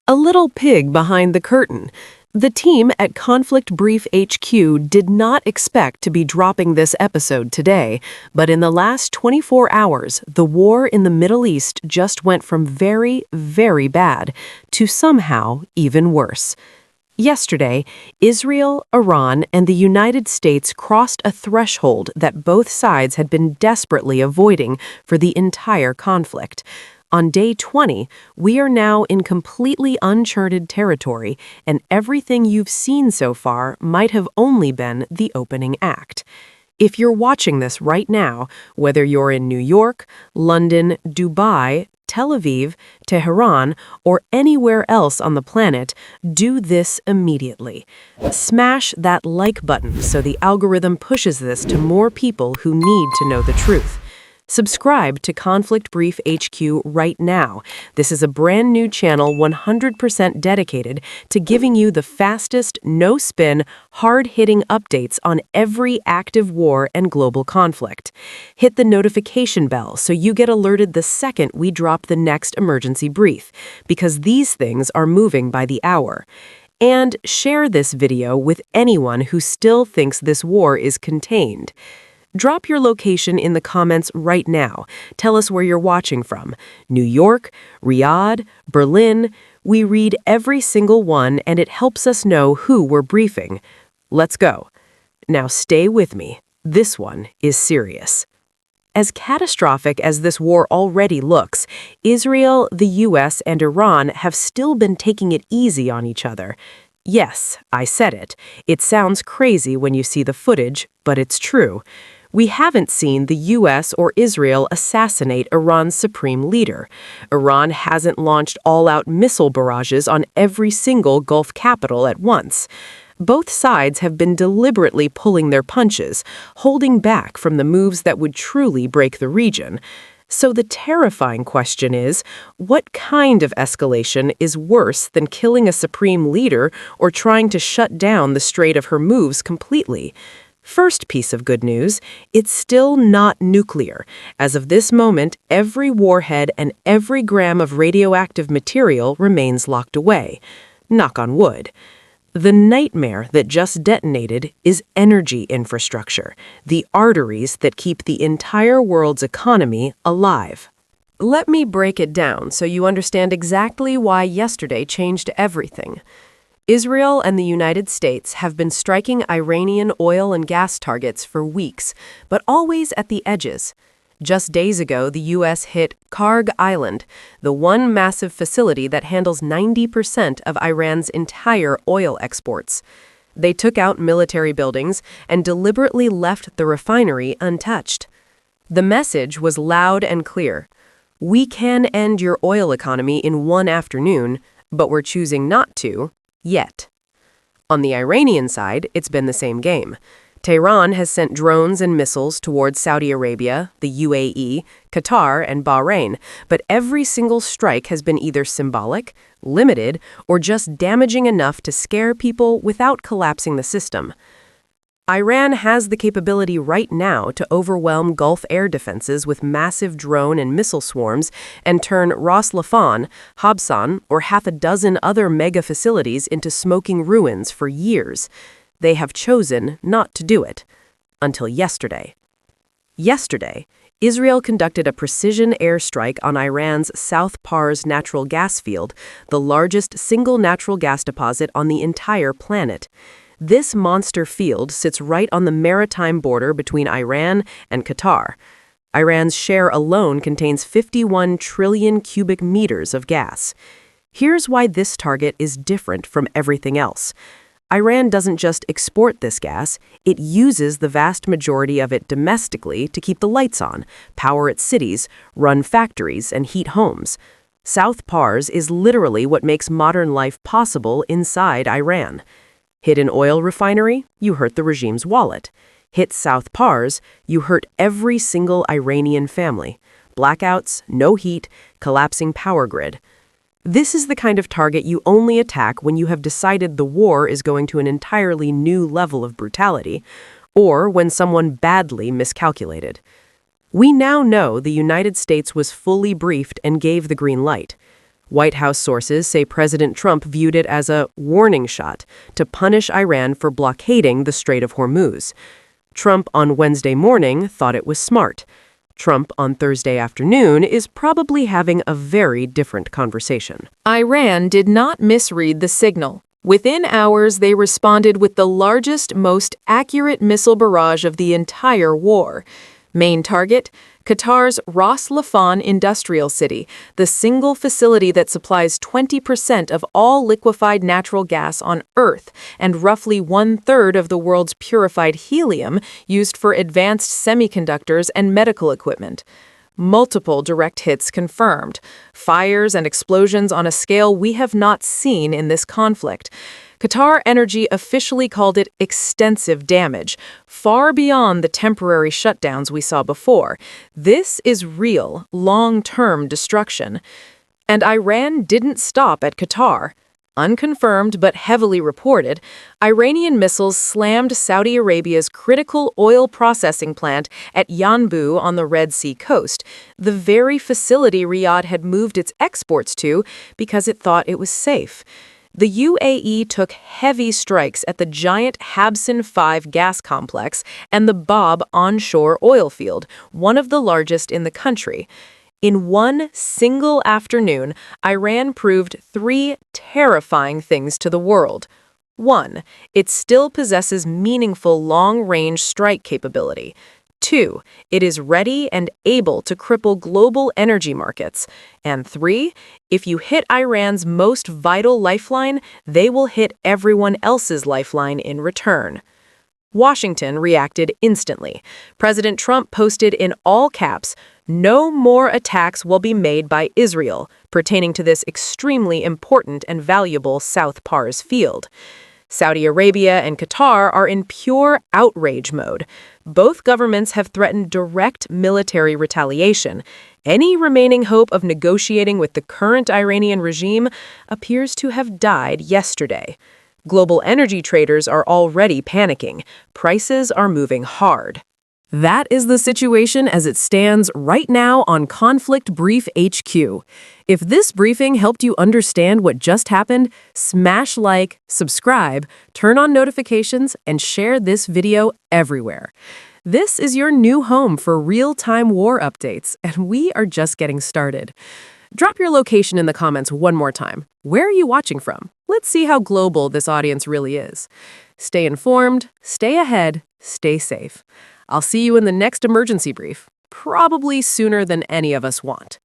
A little pig behind the curtain. The team at Conflict Brief HQ did not expect to be dropping this episode today, but in the last 24 hours, the war in the Middle East just went from very, very bad to somehow even worse. Yesterday, Israel, Iran, and the United States crossed a threshold that both sides had been desperately avoiding for the entire conflict. On day 20, we are now in completely uncharted territory, and everything you've seen so far might have only been the opening act. If you're watching this right now, whether you're in New York, London, Dubai, Tel Aviv, Tehran, or anywhere else on the planet, do this immediately. Smash that like button so the algorithm pushes this to more people who need to know the truth. Subscribe to Conflict Brief HQ right now. This is a brand new channel 100% dedicated to giving you the fastest, no-spin, hard-hitting updates on every active war and global conflict. Hit the notification bell so you get alerted the second we drop the next emergency brief, because these things are moving by the hour. And share this video with anyone who still thinks this war is contained. Drop your location in the comments right now. Tell us where you're watching from. New York, Riyadh, Berlin. We read every single one, and it helps us know who we're briefing. Let's go. Now stay with me. This one is serious. As catastrophic as this war already looks, Israel, the US, and Iran have still been taking it easy on each other. Yes, I said it. It sounds crazy when you see the footage, but it's true. We haven't seen the US or Israel assassinate Iran's supreme leader. Iran hasn't launched all-out missile barrages on every single Gulf capital at once. Both sides have been deliberately pulling their punches, holding back from the moves that would truly break the region. So the terrifying question is, what kind of escalation is worse than killing a supreme leader or trying to shut down the Strait of Hormuz completely? First piece of good news, it's still not nuclear. As of this moment, every warhead and every gram of radioactive material remains locked away. Knock on wood. The nightmare that just detonated is energy infrastructure, the arteries that keep the entire world's economy alive. Let me break it down so you understand exactly why yesterday changed everything. Israel and the United States have been striking Iranian oil and gas targets for weeks, but always at the edges. Just days ago, the U.S. hit Karg Island, the one massive facility that handles 90% of Iran's entire oil exports. They took out military buildings and deliberately left the refinery untouched. The message was loud and clear. We can end your oil economy in one afternoon, but we're choosing not to. Yet. On the Iranian side, it's been the same game. Tehran has sent drones and missiles towards Saudi Arabia, the UAE, Qatar, and Bahrain, but every single strike has been either symbolic, limited, or just damaging enough to scare people without collapsing the system. Iran has the capability right now to overwhelm Gulf air defenses with massive drone and missile swarms and turn Ras Laffan, Habsan, or half a dozen other mega facilities into smoking ruins for years. They have chosen not to do it. Until yesterday. Yesterday, Israel conducted a precision airstrike on Iran's South Pars natural gas field, the largest single natural gas deposit on the entire planet. This monster field sits right on the maritime border between Iran and Qatar. Iran's share alone contains 51 trillion cubic meters of gas. Here's why this target is different from everything else. Iran doesn't just export this gas, it uses the vast majority of it domestically to keep the lights on, power its cities, run factories, and heat homes. South Pars is literally what makes modern life possible inside Iran. Hit an oil refinery, you hurt the regime's wallet. Hit South Pars, you hurt every single Iranian family. Blackouts, no heat, collapsing power grid. This is the kind of target you only attack when you have decided the war is going to an entirely new level of brutality, or when someone badly miscalculated. We now know the United States was fully briefed and gave the green light. White House sources say President Trump viewed it as a warning shot to punish Iran for blockading the Strait of Hormuz. Trump on Wednesday morning thought it was smart. Trump on Thursday afternoon is probably having a very different conversation. Iran did not misread the signal. Within hours, they responded with the largest, most accurate missile barrage of the entire war. Main target? Qatar's Ras Laffan industrial city, the single facility that supplies 20% of all liquefied natural gas on Earth and roughly 1/3 of the world's purified helium used for advanced semiconductors and medical equipment. Multiple direct hits confirmed. Fires and explosions on a scale we have not seen in this conflict. Qatar Energy officially called it extensive damage, far beyond the temporary shutdowns we saw before. This is real, long-term destruction. And Iran didn't stop at Qatar. Unconfirmed but heavily reported, Iranian missiles slammed Saudi Arabia's critical oil processing plant at Yanbu on the Red Sea coast, the very facility Riyadh had moved its exports to because it thought it was safe. The UAE took heavy strikes at the giant Habsin 5 gas complex and the Bab onshore oil field, one of the largest in the country. In one single afternoon, Iran proved three terrifying things to the world. 1. It still possesses meaningful long-range strike capability. 2. It is ready and able to cripple global energy markets. And 3. If you hit Iran's most vital lifeline, they will hit everyone else's lifeline in return. Washington reacted instantly. President Trump posted in all caps, "No more attacks will be made by Israel," pertaining to this extremely important and valuable South Pars field. Saudi Arabia and Qatar are in pure outrage mode. Both governments have threatened direct military retaliation. Any remaining hope of negotiating with the current Iranian regime appears to have died yesterday. Global energy traders are already panicking. Prices are moving hard. That is the situation as it stands right now on Conflict Brief HQ. If this briefing helped you understand what just happened, smash like, subscribe, turn on notifications, and share this video everywhere. This is your new home for real-time war updates, and we are just getting started. Drop your location in the comments one more time. Where are you watching from? Let's see how global this audience really is. Stay informed, stay ahead, stay safe. I'll see you in the next emergency brief, probably sooner than any of us want.